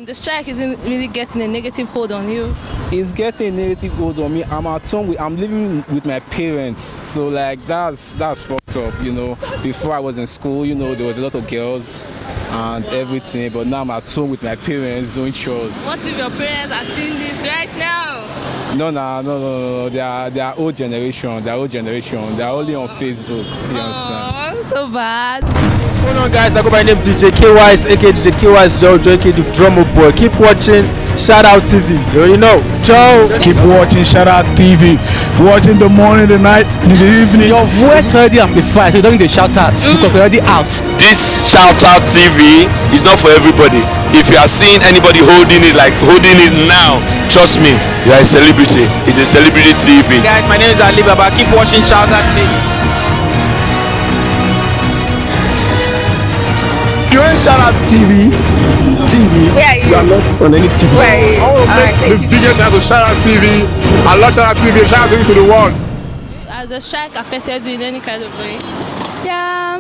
The strike isn't really getting a negative hold on you. It's getting a negative hold on me. I'm at home. I'm living with my parents, so like that's fucked up. Before I was in school, there was a lot of girls and everything, but now I'm at home with my parents doing chores. What if your parents are seeing this right now? No. They are old generation. They're only on Facebook. You understand? Oh, so bad. What's going on, guys? I go by the name DJ KYS, aka DJ KYS Jojo, aka the drummer boy. Keep watching Shout Out TV. You already know. Ciao. Keep watching Shout Out TV. Watching the morning, the night, in the evening. Your voice already amplified, so you don't need to shout out because you're already out. This Shout Out TV is not for everybody. If you are seeing anybody holding it now, trust me, you are a celebrity. It's a celebrity TV. Guys, my name is Ali Baba. Keep watching Shout Out TV. You're on Shout Out TV. Yeah, You are not on any TV. Right. The biggest shout out to Shout Out TV. I love Shout Out TV. Shout Out TV to the world. Has the strike affected you in any kind of way? Yeah,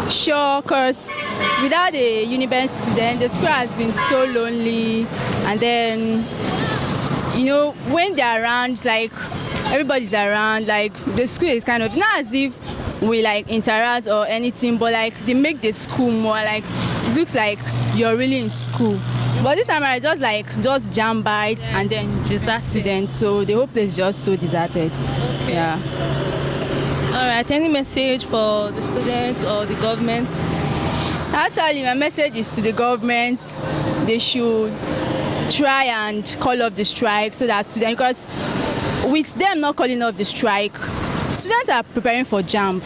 sure, because without the university student, the school has been so lonely. And then, when they're around, it's like everybody's around, like the school is kind of not as if we like interact or anything, but like they make the school more like it looks like you're really in school. But this time I just jam bites and then deserted students, so the whole place is just so deserted. Okay. Yeah. All right. Any message for the students or the government? Actually, my message is to the government. They should try and call off the strike so that students, because with them not calling off the strike, students are preparing for JAMB,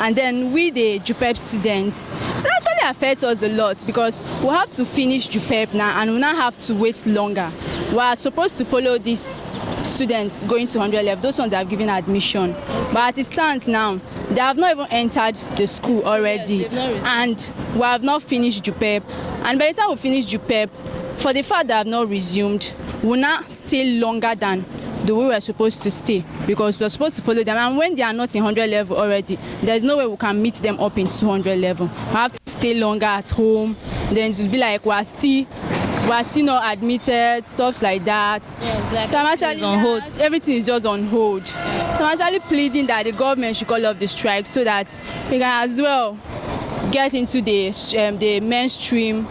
and then we the JUPEP students, it actually affects us a lot because we have to finish JUPEP now and we now have to wait longer. We are supposed to follow these students going to 100 level, those ones that have given admission, but as it stands now, they have not even entered the school already, and we have not finished JUPEP, and by the time we finish JUPEP, for the fact that I have not resumed, we will not stay longer than the way we are supposed to stay, because we are supposed to follow them, and when they are not in 100 level already, there is no way we can meet them up in 200 level. We have to stay longer at home, then to be like we are still not admitted, stuff like that. Yeah, like so I'm actually on hold. Everything is just on hold. So I'm actually pleading that the government should call off the strike so that we can as well get into the mainstream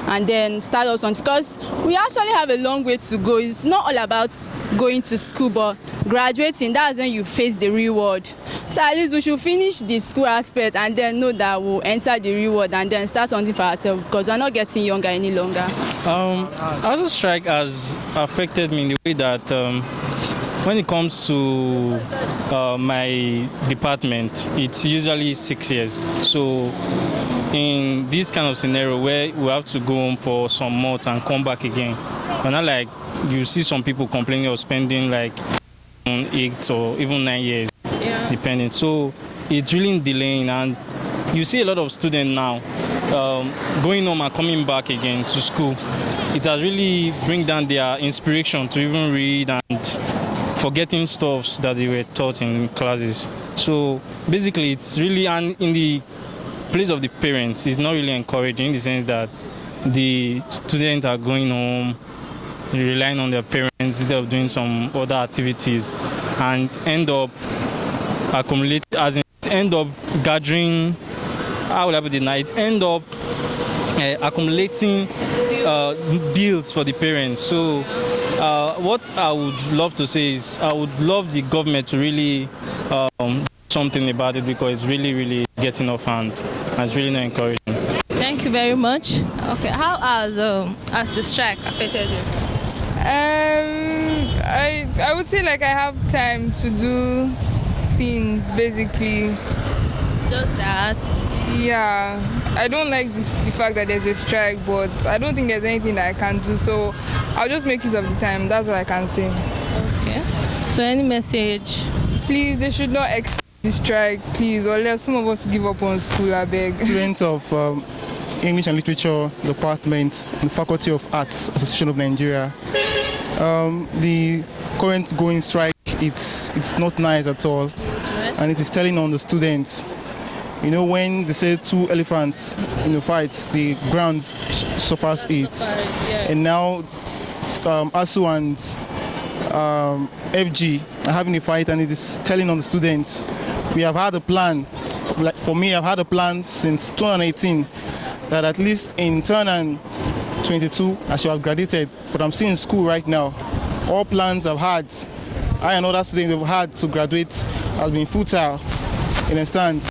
and then start up something, because we actually have a long way to go. It's not all about going to school, but graduating, that's when you face the real world. So at least we should finish the school aspect and then know that we'll enter the real world and then start something for ourselves, because we're not getting younger any longer. Also strike has affected me in the way that when it comes to my department, it's usually 6 years. So in this kind of scenario where we have to go home for some months and come back again, but not like you see some people complaining of spending like 8 or even 9 years, depending. So it's really delaying, and you see a lot of students now going home and coming back again to school. It has really bring down their inspiration to even read and forgetting stuff that they were taught in classes. So basically it's really, and in the place of the parents, it's not really encouraging in the sense that the students are going home relying on their parents instead of doing some other activities, and end up gathering, how would I put it now, it end up accumulating bills for the parents. So what I would love to say is I would love the government to really do something about it, because it's really getting off hand and it's really not encouraging. Thank you very much. Okay, how has the strike affected you? I would say like I have time to do things basically. Just that? Yeah, I don't like the fact that there's a strike, but I don't think there's anything that I can do, so I'll just make use of the time. That's what I can say. Okay. So any message? Please, they should not extend the strike, please, or let some of us give up on school, I beg. Students of English and Literature Department and Faculty of Arts Association of Nigeria. The current going strike, it's not nice at all, and it is telling on the students. You know, when they say two elephants in a fight, the ground suffers it. And now Asuu and FG are having a fight, and it is telling on the students. We have had a plan. Like for me, I've had a plan since 2018 that at least in 2022 I should have graduated, but I'm still in school right now. All plans I've had, I and other students have had to graduate has been futile. You understand?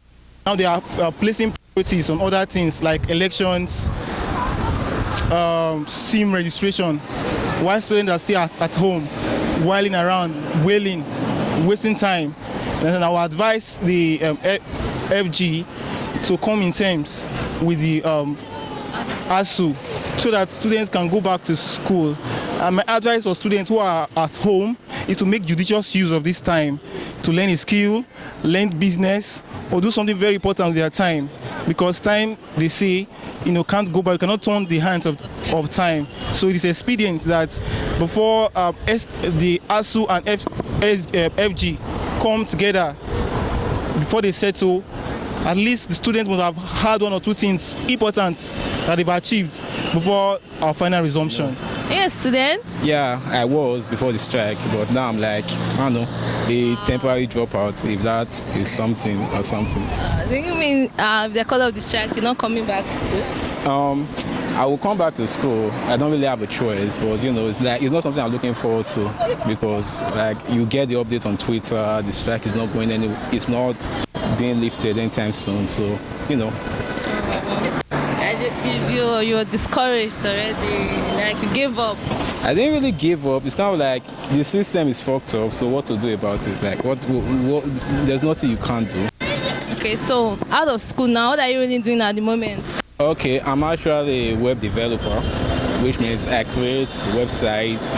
Now they are placing priorities on other things like elections, SIM registration, while students are still at home, whiling around, wailing, wasting time. And I will advise the FG to come in terms with the Asuu so that students can go back to school. And my advice for students who are at home is to make judicious use of this time to learn a skill, learn business, or do something very important with their time. Because time, they say, can't go back. You cannot turn the hands of time. So it is expedient that before the Asuu and FG come together, before they settle, at least the students must have had one or two things important that they've achieved before our final resumption. Yes, student. Yeah, I was before the strike, but now I'm like, I don't know, a temporary dropout, if that is something or something. Do you mean the color of the strike, you're not coming back to school? I will come back to school. I don't really have a choice, but it's not something I'm looking forward to, because like you get the update on Twitter, the strike is not going anywhere. It's not being lifted anytime soon. So You're discouraged already, like you gave up. I didn't really give up. It's kind of like the system is fucked up. So what to do about it? Like what there's nothing you can't do. Okay, so out of school now, what are you really doing at the moment? Okay, I'm actually a web developer, which means I create websites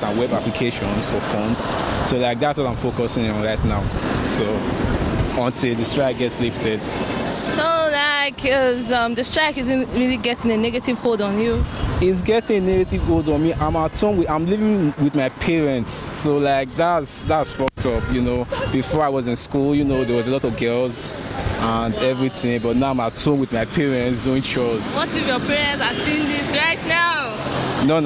and web applications for phones. So like that's what I'm focusing on right now. So until the strike gets lifted. So like the strike isn't really getting a negative hold on you? It's getting a negative hold on me. I'm at home. I'm living with my parents. So like that's fucked up. Before I was in school, there was a lot of girls and everything, but now I'm at home with my parents doing chores. What if your parents are seeing this right now? No.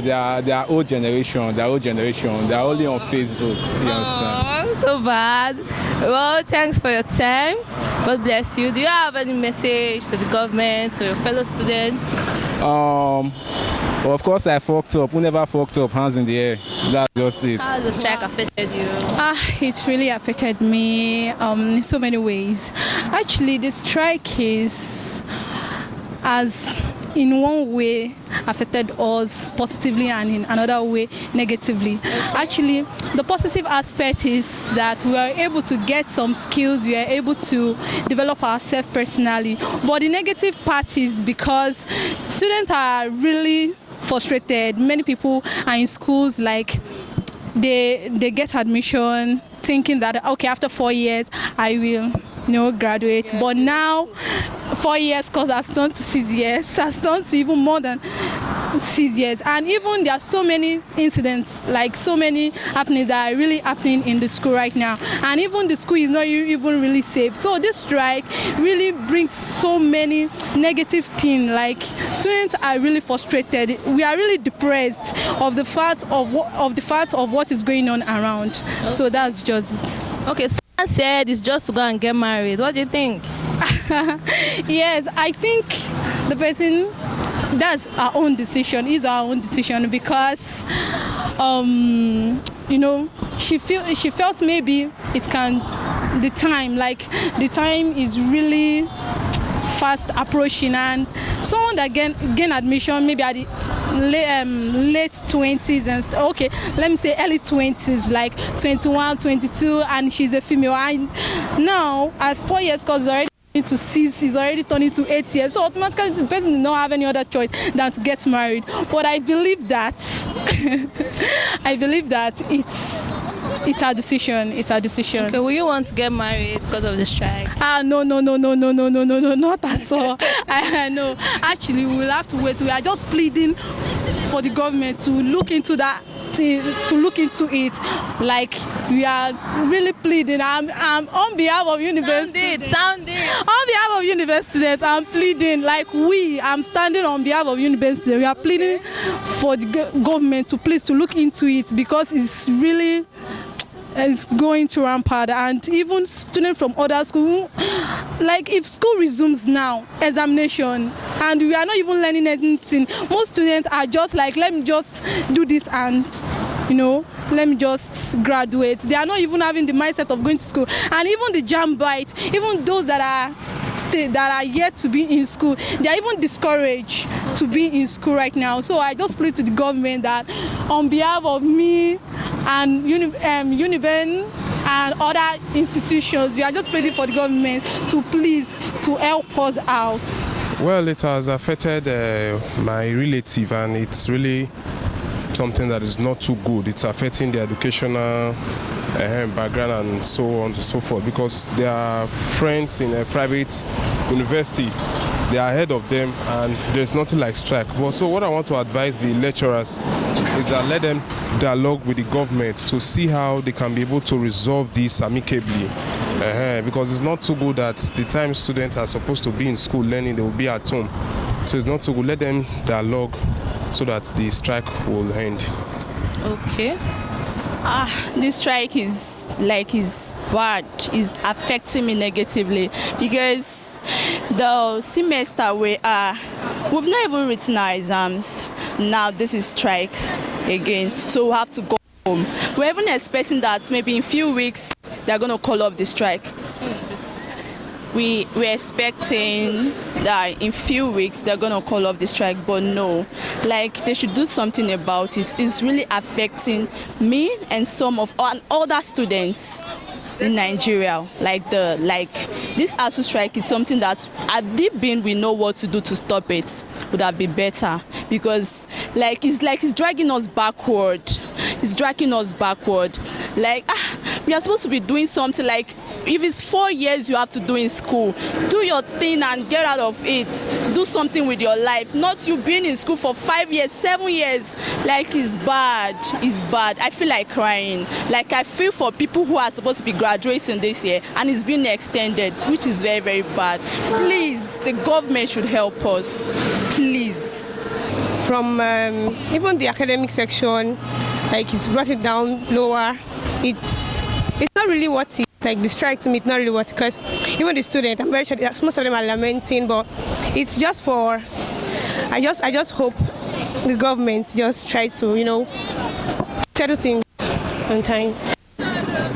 They are old generation. They're only on Facebook. You understand? Oh, so bad. Well, thanks for your time. God bless you. Do you have any message to the government, to your fellow students? Well, of course I fucked up. Who never fucked up? Hands in the air. That's just it. How has the strike affected you? It really affected me in so many ways. Actually, the strike has in one way affected us positively and in another way negatively. Actually, the positive aspect is that we are able to get some skills, we are able to develop ourselves personally. But the negative part is because students are really frustrated. Many people are in schools like they get admission thinking that okay, after 4 years I will graduate, but now 4 years course has turned to 6 years, has turned to even more than 6 years. And even there are so many incidents, like so many happenings that are really happening in the school right now, and even the school is not even really safe. So this strike really brings so many negative things, like students are really frustrated. We are really depressed of the fact of what is going on around. So that's just it. Okay, someone said it's just to go and get married. What do you think? Yes, I think the person, that's our own decision, is our own decision, because she felt maybe the time is really fast approaching, and someone that gain admission maybe at the late 20s and okay, let me say early 20s, like 21, 22, and she's a female, and now at 4 years course already to 6, is already turning to 8 years, so automatically the person does not have any other choice than to get married. But I believe that it's our decision. It's our decision. Okay, will you want to get married because of the strike? No, not at all. No, actually, we will have to wait. We are just pleading for the government to look into that to look into it. Like we are really pleading. I'm on behalf of university. Sound it. On behalf of university students, I'm pleading. I'm standing on behalf of university students. We are pleading for the government to please to look into it, because it's really going to rampant. And even students from other schools, like if school resumes now, examination, and we are not even learning anything, most students are just like, let me just do this and let me just graduate. They are not even having the mindset of going to school. And even the jam bite, even those that are yet to be in school, they are even discouraged to be in school right now. So I just plead to the government that on behalf of me and Univen and other institutions, we are just pleading for the government to please to help us out. Well, it has affected my relative, and it's really something that is not too good. It's affecting the educational background and so on and so forth, because their friends in a private university, they are ahead of them, and there's nothing like strike. But so what I want to advise the lecturers is that let them dialogue with the government to see how they can be able to resolve this amicably. Because it's not too good that the time students are supposed to be in school learning, they will be at home. So it's not too good. Let them dialogue so that the strike will end. Okay. This strike is bad, is affecting me negatively, because the semester we've not even written our exams. Now this is strike again, so we have to go home. We're even expecting that maybe in a few weeks they're going to call off the strike. We're expecting that in few weeks they're gonna call off the strike, but no, they should do something about it. It's really affecting me and some of other students in Nigeria. This Asuu strike is something that at deep down we know what to do to stop it. Would have been better, because it's dragging us backward. It's dragging us backward. We are supposed to be doing something. If it's 4 years you have to do in school, do your thing and get out of it. Do something with your life, not you being in school for 5 years, 7 years. It's bad. It's bad. I feel like crying. I feel for people who are supposed to be graduating this year and it's being extended, which is very, very bad. Please, the government should help us. Please. From even the academic section, it's brought it down lower. It's not really what it. The strike to me, it's not really what, because even the student, I'm very sure most of them are lamenting, but it's just for, I just hope the government just try to, settle things on time.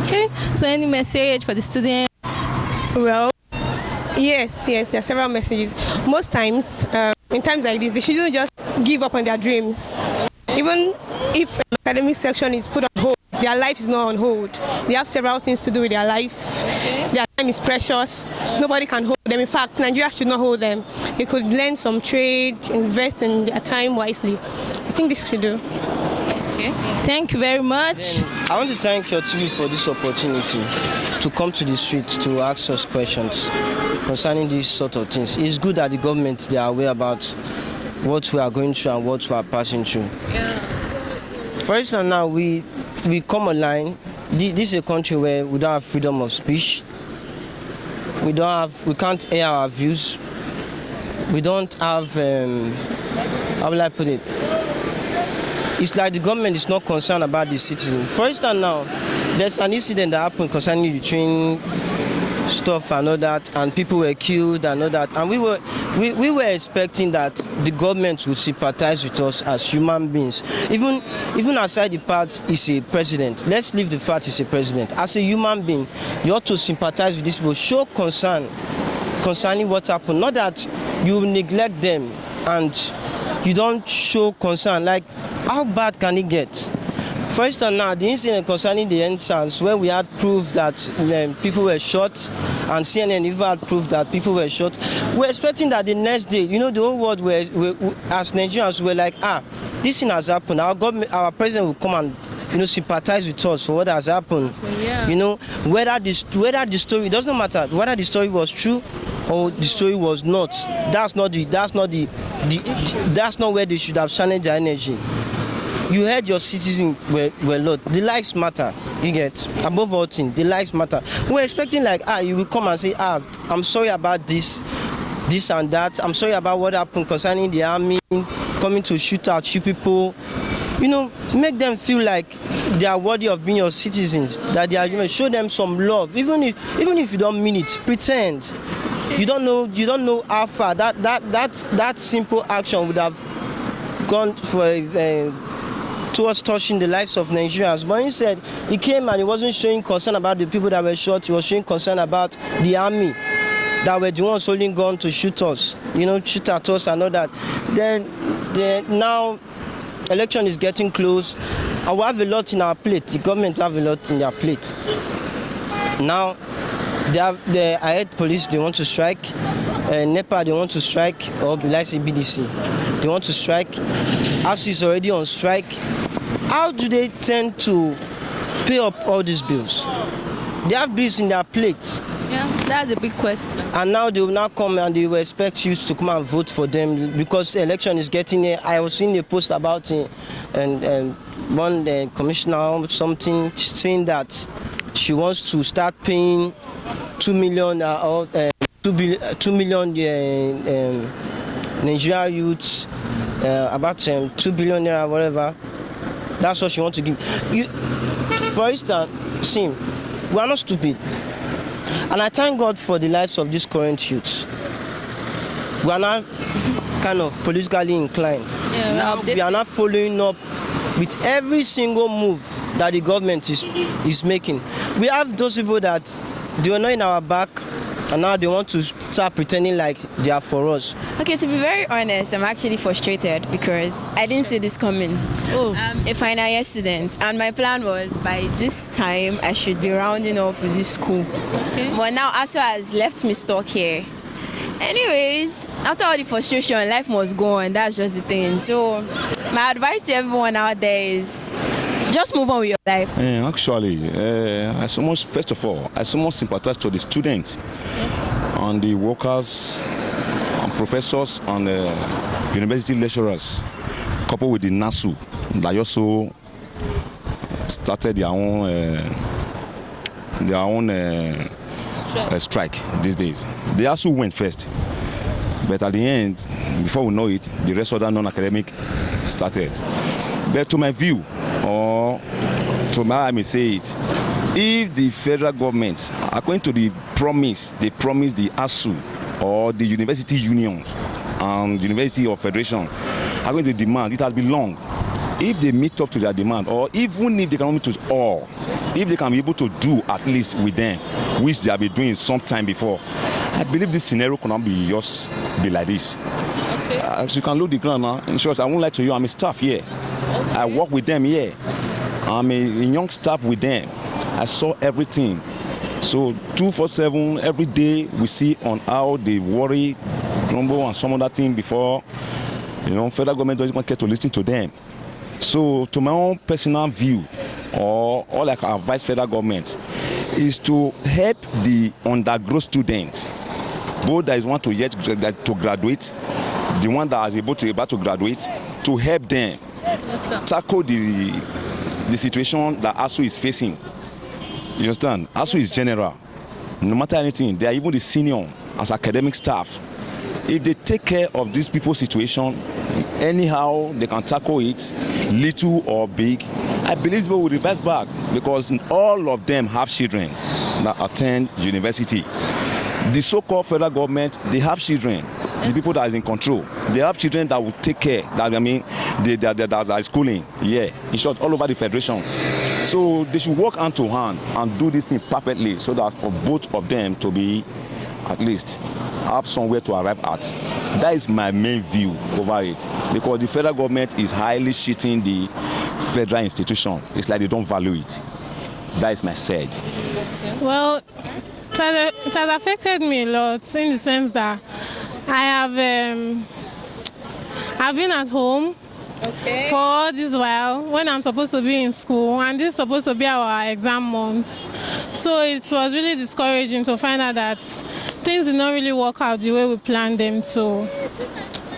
Okay, so any message for the students? Well, yes, there are several messages. Most times, in times like this, they shouldn't just give up on their dreams. Even if an academic section is put on hold, their life is not on hold. They have several things to do with their life. Their time is precious. Nobody can hold them. In fact, Nigeria should not hold them. They could learn some trade, invest in their time wisely. I think this should do. Okay. Thank you very much. I want to thank your TV for this opportunity to come to the streets to ask us questions concerning these sort of things. It's good that the government, they are aware about what we are going through and what we are passing through. Yeah. For instance, now we come online. This is a country where we don't have freedom of speech. We can't air our views. We don't have, how will I put it? It's like the government is not concerned about the citizens. For instance, now there's an incident that happened concerning the train stuff and all that, and people were killed and all that, and we were expecting that the government would sympathize with us as human beings, even aside the part is a president. Let's leave the fact he's a president. As a human being, you ought to sympathize with these people, show concern concerning what happened, not that you neglect them and you don't show concern. How bad can it get? For instance, now the incident concerning the NSAS, where we had proof that people were shot, and CNN even had proof that people were shot. We're expecting that the next day, the whole world as Nigerians, were like, this thing has happened. Our government, our president will come and sympathize with us for what has happened. Yeah. Whether the story, it doesn't matter whether the story was true or the story was not. That's not where they should have channeled their energy. you heard your citizens were lot. The lives matter. You get, above all things, the lives matter. We're expecting like you will come and say I'm sorry about this and that. I'm sorry about what happened concerning the army coming to shoot people. You know, make them feel like they are worthy of being your citizens. That they are, show them some love, even if you don't mean it. Pretend. You don't know how far that simple action would have gone towards touching the lives of Nigerians. But instead, he came and he wasn't showing concern about the people that were shot. He was showing concern about the army that were the ones holding gun to shoot us, shoot at us and all that. Then now, election is getting close, and we have a lot in our plate. The government have a lot in their plate. Now, I heard police, they want to strike. NEPA, they want to strike, or BDC, they want to strike. Asuu is already on strike. How do they tend to pay up all these bills? They have bills in their plate. Yeah, that's a big question. And now they will now come and they will expect you to come and vote for them because the election is getting there. I was seeing a post about it, and one commissioner or something saying that she wants to start paying 2 million Nigerian youths about 2 billion naira, whatever. That's what she wants to give. For instance, see, we are not stupid. And I thank God for the lives of these current youths. We are not kind of politically inclined. Yeah, we are not following up with every single move that the government is making. We have those people that they are not in our back, and now they want to start pretending like they are for us. Okay, to be very honest, I'm actually frustrated because I didn't see this coming. I'm a final year student, and my plan was by this time I should be rounding up with this school. Okay. But now Asuu has left me stuck here. Anyways, after all the frustration, life must go on. That's just the thing. So my advice to everyone out there is just move on with your life. Actually, first of all, I so much sympathize to the students and the workers and professors and university lecturers, coupled with the NASU, that also started their own strike these days. The ASU went first, but at the end, before we know it, the rest of the non-academic started. But to my view, or to how I may say it, if the federal government, according to the promise, they promised the ASU or the university union and the University of Federation are going to demand, it has been long. If they meet up to their demand, or even if they cannot meet to all, if they can be able to do at least with them, which they have been doing some time before, I believe this scenario cannot be just be like this. Okay. So you can look the ground now. In short, I won't lie to you, I'm a staff here. Okay. I work with them here. I'm a young staff with them. I saw everything. So 247 every day we see on how they worry, grumble and some other thing before, federal government doesn't care to listen to them. So to my own personal view, or like our vice federal government, is to help the undergrad students, both that is want to yet to graduate, the one that is about to graduate, to help them tackle the situation that ASU is facing. You understand? ASU is general. No matter anything, they are even the senior as academic staff. If they take care of these people's situation, anyhow they can tackle it, little or big, I believe people will reverse back, because all of them have children that attend university. The so-called federal government, they have children. The people that is in control, they have children that will take care. That that are schooling. Yeah, in short, all over the federation. So they should work hand to hand and do this thing perfectly, so that for both of them to be at least have somewhere to arrive at. That is my main view over it, because the federal government is highly cheating the federal institution. It's like they don't value it. That is my side. Well, it has affected me a lot, in the sense that I've been at home for all this while when I'm supposed to be in school, and this is supposed to be our exam month. So it was really discouraging to find out that things did not really work out the way we planned them to.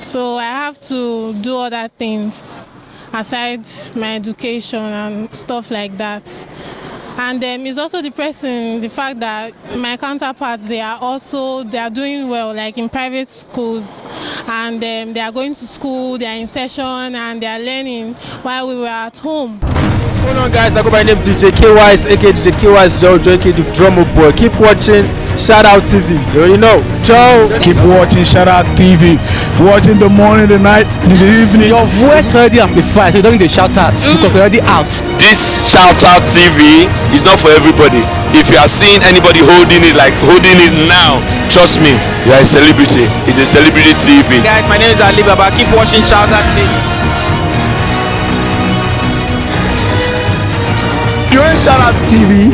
So I have to do other things aside my education and stuff like that. And it's also depressing the fact that my counterparts, they are doing well, like in private schools, and they are going to school, they are in session, and they are learning while we were at home. What's going on, guys? I go by the name DJ KYS, aka DJ KYS Jojo, aka the drummer boy. Keep watching Shout Out TV. You already know. Ciao. Keep watching Shout Out TV. Watching the morning, the night, the evening. Your voice already amplified, so you don't need to shout out because you're already out. This Shout Out TV is not for everybody. If you are seeing anybody holding it now, trust me, you are a celebrity. It's a celebrity TV. Guys, my name is Ali Baba. Keep watching Shout Out TV. You're in Shout Out TV.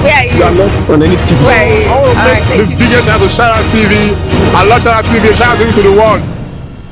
Where are you? You are not on any TV. Where are you? I want to make the biggest shout out to Shout Out TV. I love Shout Out TV. Shout Out TV to the world.